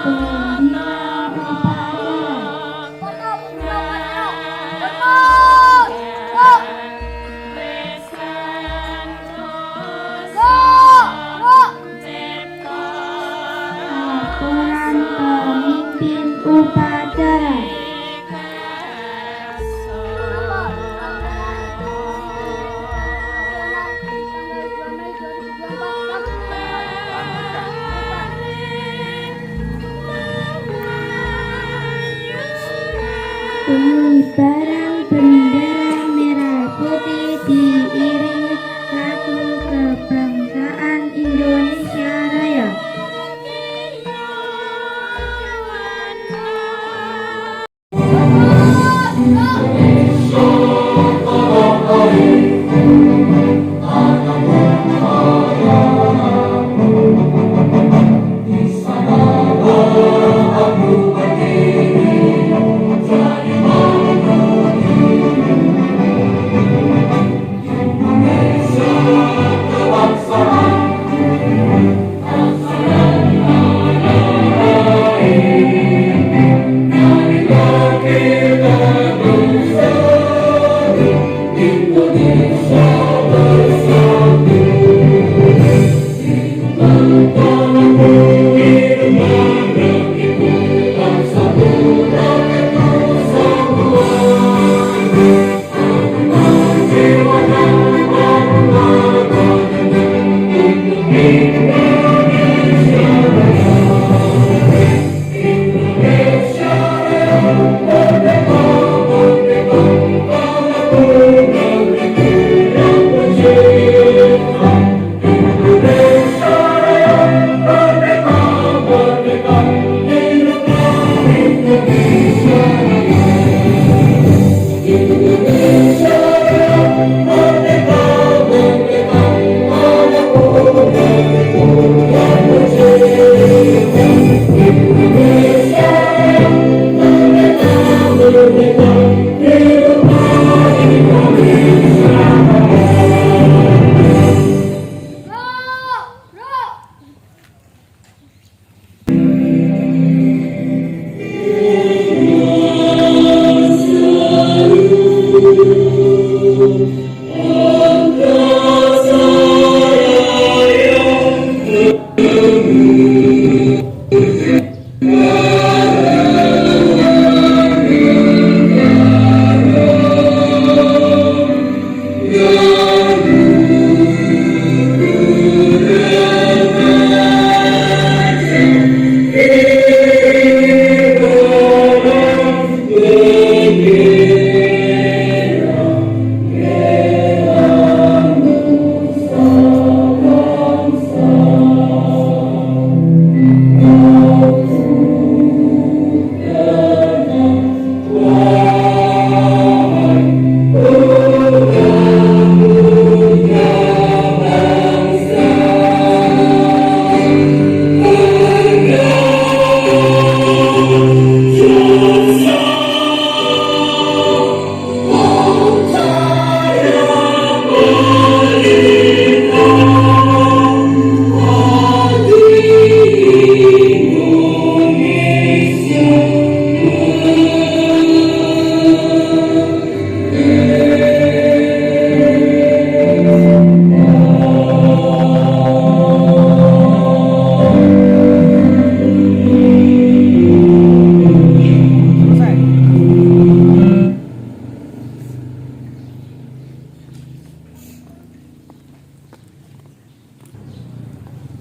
Pendidikan laporan pemimpin upacara. Pengibaran bendera merah putih diiringi lagu kebangsaan Indonesia Raya.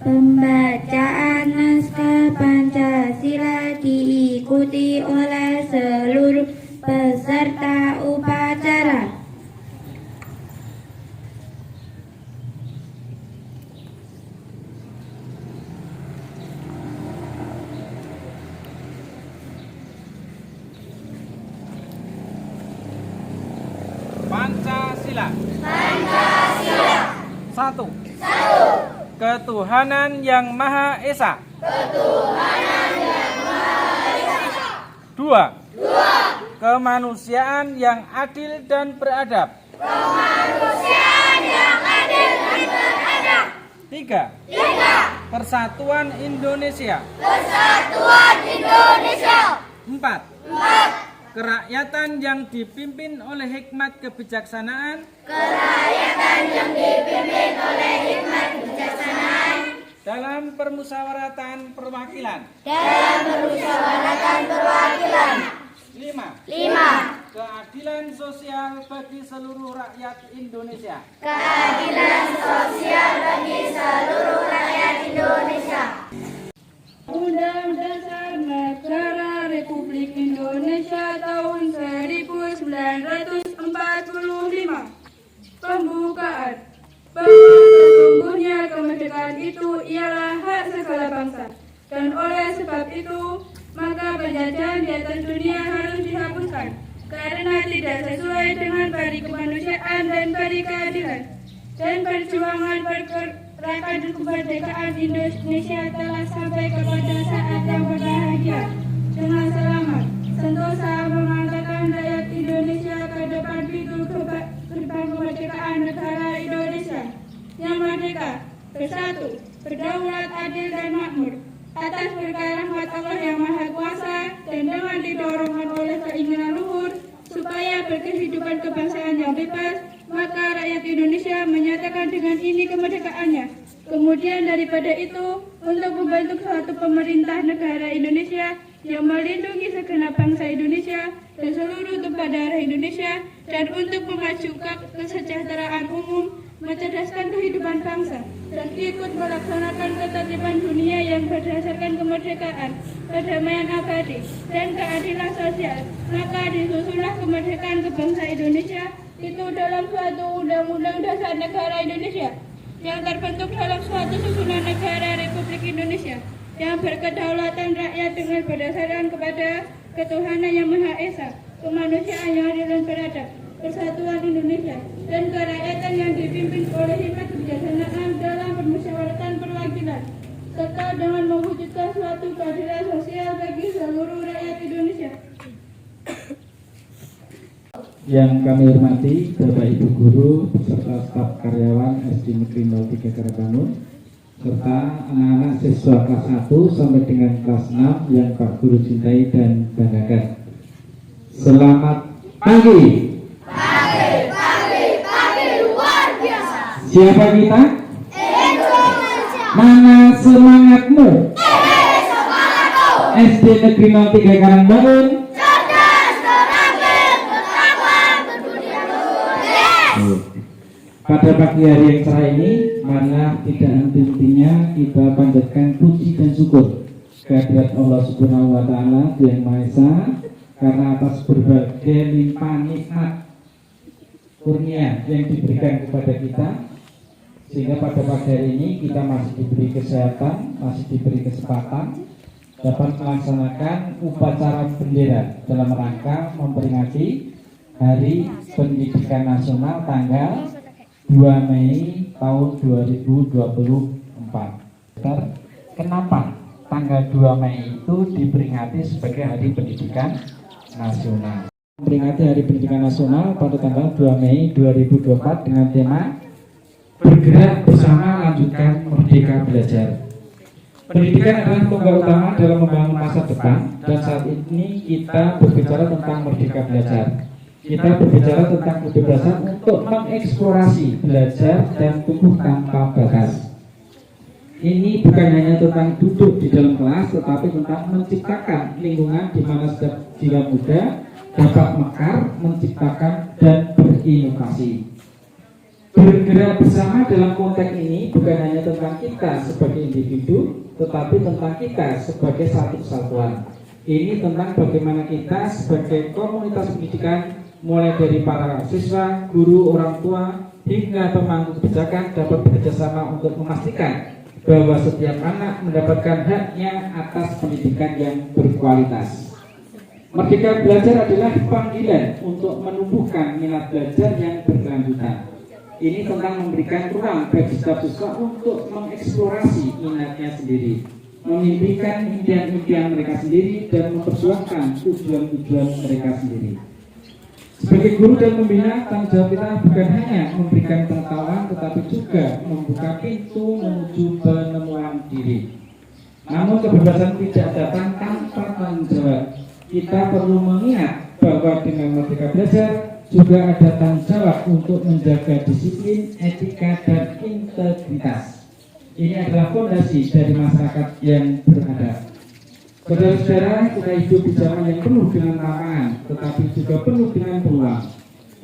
Pembacaan naskah Pancasila diikuti oleh seluruh peserta upacara. Pancasila. Pancasila. 1. 1. Ketuhanan yang Maha Esa. Ketuhanan yang Maha Esa. 2. Kemanusiaan yang adil dan beradab. Kemanusiaan yang adil dan beradab. 3. Persatuan Indonesia. Persatuan 4. Kerakyatan yang dipimpin oleh hikmat kebijaksanaan. Kerakyatan yang dipimpin oleh hikmat kebijaksanaan. Dalam permusyawaratan perwakilan. Dalam permusyawaratan perwakilan. 5. Keadilan sosial bagi seluruh rakyat Indonesia. Keadilan sosial bagi seluruh rakyat Indonesia. Undang Dasar Negara Republik Indonesia tahun 1945. Pembukaan. Bahwa sesungguhnya kemerdekaan itu ialah hak segala bangsa, dan oleh sebab itu maka penjajahan di atas dunia harus dihapuskan karena tidak sesuai dengan pari kemanusiaan dan pari keadilan. Dan perjuangan pergerakan kemerdekaan Indonesia telah sampai kepada saat yang berbahagia dengan selamat, sentosa mengangkatkan rakyat Indonesia ke depan pintu gerbang kemerdekaan negara Indonesia yang merdeka, bersatu, berdaulat, adil dan makmur atas berkah rahmat Allah yang Maha Kuasa, dan dengan didorongkan oleh keinginan luhur supaya berkehidupan kebangsaan yang bebas, maka rakyat Indonesia menyatakan dengan ini kemerdekaannya. Kemudian daripada itu, untuk membentuk suatu pemerintah negara Indonesia yang melindungi segenap bangsa Indonesia dan seluruh tumpah darah Indonesia, dan untuk memajukan kesejahteraan umum, mencerdaskan kehidupan bangsa, dan ikut melaksanakan ketertiban dunia yang berdasarkan kemerdekaan, perdamaian abadi, dan keadilan sosial. Maka disusunlah kemerdekaan bangsa Indonesia itu dalam suatu undang-undang dasar negara Indonesia yang terbentuk dalam suatu susunan negara Republik Indonesia yang berkedaulatan rakyat dengan berdasarkan kepada ketuhanan yang Maha Esa, kemanusiaan yang adil dan beradab, persatuan Indonesia, dan kerakyatan yang dipimpin oleh hikmat kebijaksanaan dalam permusyawaratan perwakilan, serta dengan mewujudkan suatu keadilan sosial bagi seluruh rakyat Indonesia. Yang kami hormati Bapak Ibu Guru beserta staf karyawan SD Negeri 03 Karangbangun, serta anak-anak siswa kelas 1 sampai dengan kelas 6 yang Pak Guru cintai dan banggakan. Selamat pagi. Pagi luar biasa. Siapa kita? Indonesia. Mana semangatmu? Semangatku. SD Negeri 03 Karangbangun. Pada pagi hari yang cerah ini, marilah tidak henti-hentinya kita panjatkan puji dan syukur kehadirat Allah Subhanahu wa Ta'ala yang Maha Esa, karena atas berbagai limpahan nikmat kurnia yang diberikan kepada kita, sehingga pada pagi hari ini kita masih diberi kesehatan, masih diberi kesempatan dapat melaksanakan upacara bendera dalam rangka memperingati Hari Pendidikan Nasional tanggal 2 Mei tahun 2024. Kenapa tanggal 2 Mei itu diperingati sebagai Hari Pendidikan Nasional? Memperingati Hari Pendidikan Nasional pada tanggal 2 Mei 2024 dengan tema Bergerak Bersama Lanjutkan Merdeka Belajar. Pendidikan adalah tunggal utama dalam membangun masa depan, dan saat ini kita berbicara tentang Merdeka Belajar. Kita berbicara tentang kebebasan untuk mengeksplorasi, belajar, dan tumbuh tanpa batas. Ini bukan hanya tentang duduk di dalam kelas, tetapi tentang menciptakan lingkungan di mana setiap jiwa muda dapat mekar, menciptakan, dan berinovasi. Bergerak bersama dalam konteks ini bukan hanya tentang kita sebagai individu, tetapi tentang kita sebagai satu kesatuan. Ini tentang bagaimana kita sebagai komunitas pendidikan, mulai dari para siswa, guru, orang tua, hingga pemangku kebijakan dapat bekerjasama untuk memastikan bahwa setiap anak mendapatkan haknya atas pendidikan yang berkualitas. Merdeka Belajar adalah panggilan untuk menumbuhkan minat belajar yang berkelanjutan. Ini tentang memberikan ruang bagi setiap siswa untuk mengeksplorasi minatnya sendiri, memimpikan impian-impian mereka sendiri, dan memperjuangkan tujuan-tujuan mereka sendiri. Sebagai guru dan pembina, tanggung jawab kita bukan hanya memberikan pengetahuan, tetapi juga membuka pintu menuju penemuan diri. Namun kebebasan tidak datang tanpa tanggung jawab. kita perlu mengingat bahwa dengan Merdeka Belajar juga ada tanggung jawab untuk menjaga disiplin, etika, dan integritas. Ini adalah fondasi dari masyarakat yang beradab. Saudara-saudara, kita hidup di zaman yang penuh dengan tantangan, tetapi juga penuh dengan peluang.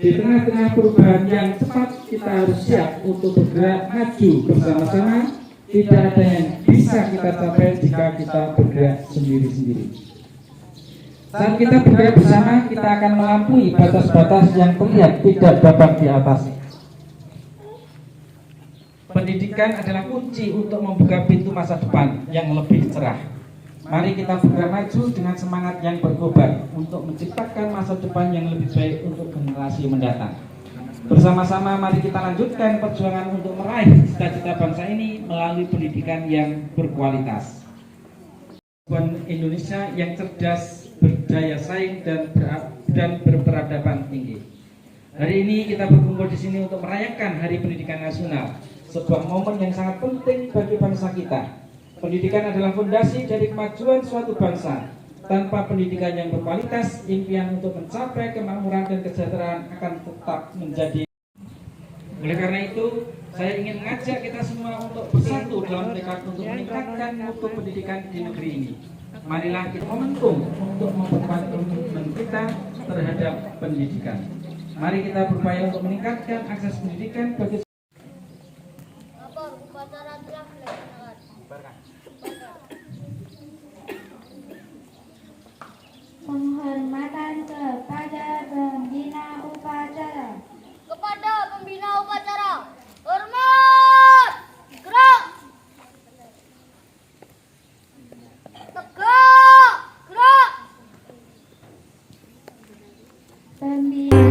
Di tengah-tengah perubahan yang cepat, kita harus siap untuk bergerak maju bersama-sama. Tidak ada yang bisa kita capai jika kita bergerak sendiri-sendiri. Saat kita bergerak bersama, kita akan melampaui batas-batas yang terlihat tidak dapat diatasi. Pendidikan adalah kunci untuk membuka pintu masa depan yang lebih cerah. Mari kita bergerak maju dengan semangat yang berkobar untuk menciptakan masa depan yang lebih baik untuk generasi mendatang. Bersama-sama mari kita lanjutkan perjuangan untuk meraih cita-cita bangsa ini melalui pendidikan yang berkualitas. Indonesia yang cerdas, berdaya saing, dan berperadaban tinggi. Hari ini kita berkumpul di sini untuk merayakan Hari Pendidikan Nasional, sebuah momen yang sangat penting bagi bangsa kita. Pendidikan adalah fondasi dari kemajuan suatu bangsa. Tanpa pendidikan yang berkualitas, impian untuk mencapai kemakmuran dan kesejahteraan akan tetap menjadi. Oleh karena itu, saya ingin mengajak kita semua untuk bersatu dalam tekad untuk meningkatkan mutu pendidikan di negeri ini. Marilah kita momentum untuk memperkuat komitmen kita terhadap pendidikan. Mari kita berupaya untuk meningkatkan akses pendidikan bagi penghormatan kepada pembina upacara. Kepada pembina upacara, hormat, gerak, tegak, gerak. Pembina